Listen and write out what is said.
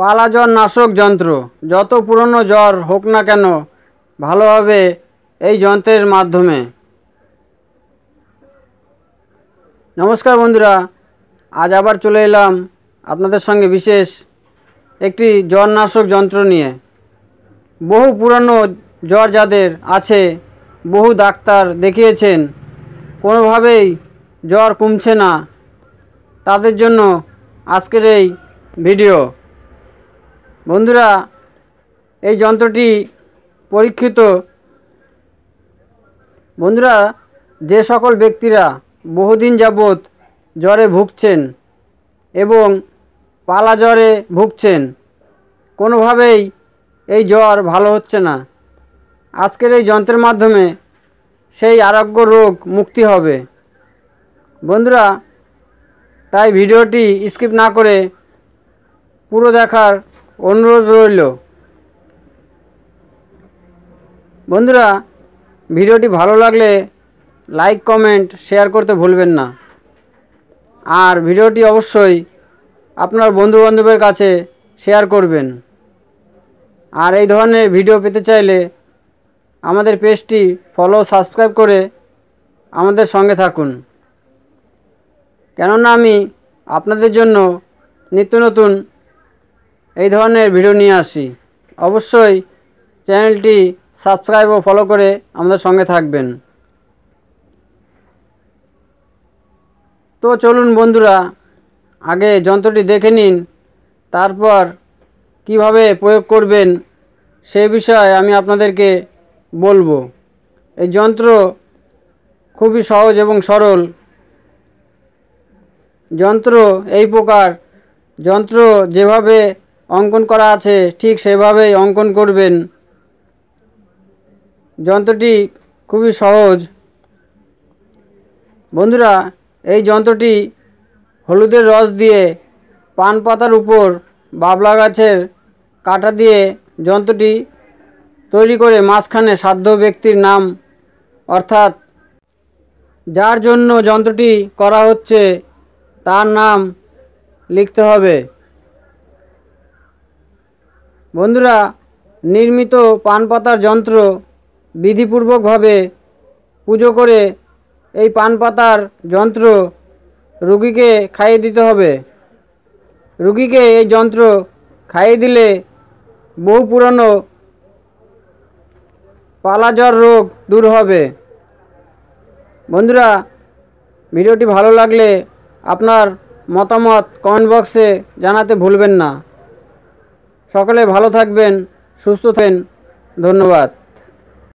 পালা জ্বর নাশক যন্ত্র। যত পুরনো জ্বর হোক না কেন ভালো হবে এই যন্ত্রের মাধ্যমে। নমস্কার বন্ধুরা, আজ আবার চলে এলাম আপনাদের সঙ্গে বিশেষ একটি জ্বর নাশক যন্ত্র নিয়ে। বহু পুরনো জ্বর যাদের আছে, বহু ডাক্তার দেখিয়েছেন, কোনোভাবেই জ্বর কমছে না, তাদের জন্য আজকের এই ভিডিও। বন্ধুরা, এই যন্ত্রটি পরীক্ষিত। বন্ধুরা, যে সকল ব্যক্তিরা বহুদিন যাবৎ জ্বরে ভুগছেন এবং পালা জ্বরে ভুগছেন, কোনোভাবেই এই জ্বর ভালো হচ্ছে না, আজকের এই যন্ত্রের মাধ্যমে সেই আরোগ্য রোগ মুক্তি হবে। বন্ধুরা, তাই ভিডিওটি স্কিপ না করে পুরো দেখার অনুরোধ রইল। বন্ধুরা, ভিডিওটি ভালো লাগলে লাইক, কমেন্ট, শেয়ার করতে ভুলবেন না। আর ভিডিওটি অবশ্যই আপনার বন্ধুবান্ধবের কাছে শেয়ার করবেন। আর এই ধরনের ভিডিও পেতে চাইলে আমাদের পেজটি ফলো, সাবস্ক্রাইব করে আমাদের সঙ্গে থাকুন, কেননা আমি আপনাদের জন্য নিত্য নতুন এই ধরনের ভিডিও নিয়ে আসি। অবশ্যই চ্যানেলটি সাবস্ক্রাইব ও ফলো করে আমাদের সঙ্গে থাকবেন। তো চলুন বন্ধুরা, আগে যন্ত্রটি দেখে নিন, তারপর কিভাবে প্রয়োগ করবেন সেই বিষয়ে আমি আপনাদেরকে বলবো। এই যন্ত্র খুবই সহজ এবং সরল যন্ত্র। এই প্রকার যন্ত্র যেভাবে অঙ্কন করা আছে ঠিক সেভাবেই অঙ্কন করবেন। যন্ত্রটি খুবই সহজ। বন্ধুরা, এই যন্ত্রটি হলুদের রস দিয়ে পান পাতার উপর বাবলা গাছের কাঁটা দিয়ে যন্ত্রটি তৈরি করে মাঝখানে সাধ্য ব্যক্তির নাম, অর্থাৎ যার জন্য যন্ত্রটি করা হচ্ছে তার নাম লিখতে হবে। বন্ধুরা, নির্মিত পান পাতার যন্ত্র বিধিপূর্বকভাবে পুজো করে এই পান পাতার যন্ত্র রোগীকে খাইয়ে দিতে হবে। রোগীকে এই যন্ত্র খাইয়ে দিলে বহু পুরনো পালাজ্বর রোগ দূর হবে। বন্ধুরা, ভিডিওটি ভালো লাগলে আপনার মতামত কমেন্ট বক্সে জানাতে ভুলবেন না। সকলে ভালো থাকবেন, সুস্থ থাকবেন। ধন্যবাদ।